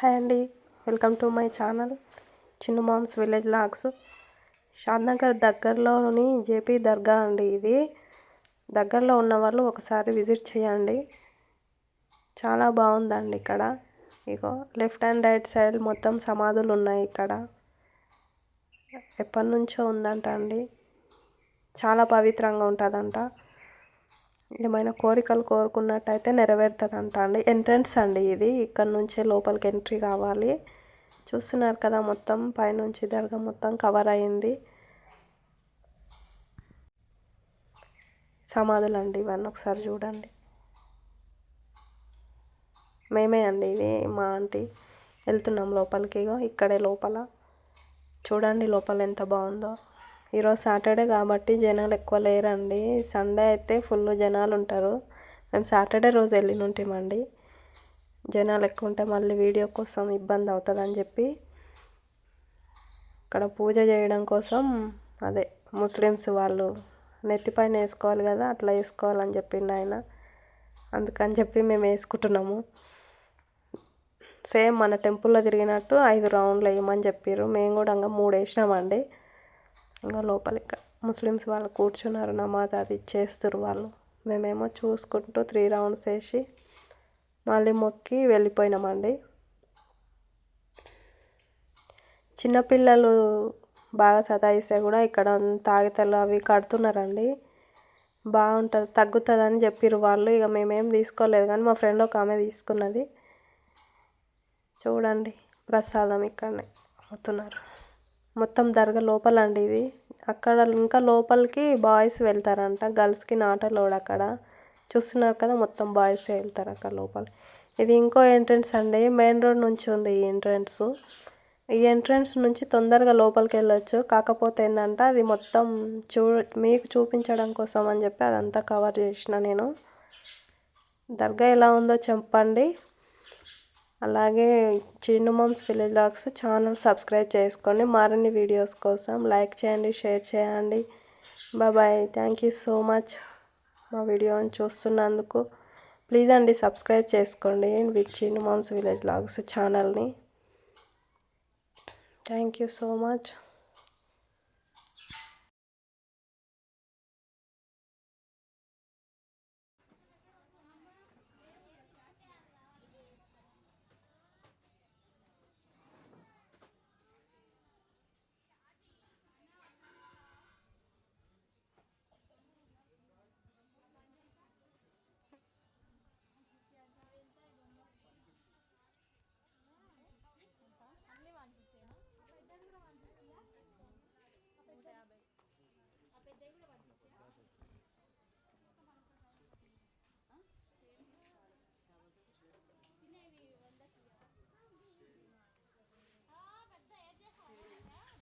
Hi అండి, welcome to my channel Chinnu mom's village vlogs. Shadnagar దగ్గరలోని JP దర్గా అండి. ఇది దగ్గరలో ఉన్న వాళ్ళు ఒకసారి విజిట్ చేయండి. చాలా బాగుందండి ఇక్కడ. ఇగో లెఫ్ట్ అండ్ రైట్ సైడ్ మొత్తం సమాధులు ఉన్నాయి. ఇక్కడ ఎప్పటి నుంచో ఉందంట అండి. చాలా పవిత్రంగా ఉంటుందంట. ఏమైనా కోరికలు కోరుకున్నట్టయితే నెరవేరుతుందంట అండి. ఎంట్రన్స్ అండి ఇది. ఇక్కడ నుంచే లోపలికి ఎంట్రీ కావాలి. చూస్తున్నారు కదా, మొత్తం పైనుంచి దర్గా మొత్తం కవర్ అయింది. సమాధులు అండి ఇవన్నీ, ఒకసారి చూడండి. మేమే అండి ఇది, మా ఆంటీ. వెళ్తున్నాం లోపలికి. ఇక్కడే లోపల చూడండి, లోపల ఎంత బాగుందో. ఈరోజు సాటర్డే కాబట్టి జనాలు ఎక్కువ లేరండి. సండే అయితే ఫుల్ జనాలు ఉంటారు. మేము సాటర్డే రోజు వెళ్ళినుంటామండి. జనాలు ఎక్కువ ఉంటే మళ్ళీ వీడియో కోసం ఇబ్బంది అవుతుందని చెప్పి ఇక్కడ పూజ చేయడం కోసం, అదే ముస్లిమ్స్ వాళ్ళు నెత్తిపైన వేసుకోవాలి కదా, అట్లా వేసుకోవాలని చెప్పిండు ఆయన. అందుకని చెప్పి మేము వేసుకుంటున్నాము. సేమ్ మన టెంపుల్లో తిరిగినట్టు 5 రౌండ్లు వేయమని చెప్పారు. మేము కూడా ఇంకా 3 వేసినామండి. ఇంకా లోపలికి ముస్లిమ్స్ వాళ్ళు కూర్చున్నారు, నమాజ్ అది చేస్తారు వాళ్ళు. మేమేమో చూసుకుంటూ 3 రౌండ్స్ వేసి మళ్ళీ మొక్కి వెళ్ళిపోయినామండి. చిన్నపిల్లలు బాగా సతాయిస్తే కూడా ఇక్కడ తాగితలు అవి కడుతున్నారండి. బాగుంటుంది, తగ్గుతుందని చెప్పారు వాళ్ళు. ఇక మేమేం తీసుకోలేదు, కానీ మా ఫ్రెండ్ ఒక ఆమె తీసుకున్నది. చూడండి, ప్రసాదం ఇక్కడనే అమ్ముతున్నారు. మొత్తం దర్గా లోపల అండి ఇది. అక్కడ ఇంకా లోపలికి బాయ్స్ వెళ్తారంట, గర్ల్స్కి నాట్ అలౌడ్ అక్కడ. చూస్తున్నారు కదా, మొత్తం బాయ్సే వెళ్తారు అక్కడ లోపల. ఇది ఇంకో ఎంట్రన్స్ అండి. మెయిన్ రోడ్ నుంచి ఉంది ఈ ఎంట్రన్స్. ఈ ఎంట్రన్స్ నుంచి తొందరగా లోపలికి వెళ్ళొచ్చు. కాకపోతే ఏంటంటే అది మొత్తం మీకు చూపించడం కోసం అని చెప్పి అదంతా కవర్ చేసిన నేను. దర్గా ఎలా ఉందో చెప్పండి. అలాగే Chinnu mom's village vlogs channel subscribe చేసుకోండి. మరిన్ని వీడియోస్ కోసం లైక్ చేయండి, షేర్ చేయండి. Bye. Thank you so much మా వీడియోని చూస్తున్నందుకు. ప్లీజ్ అండి, సబ్స్క్రైబ్ చేసుకోండి చిన్ను మామ్స్ విలేజ్ లాగ్స్ ఛానల్ని. Thank you so much.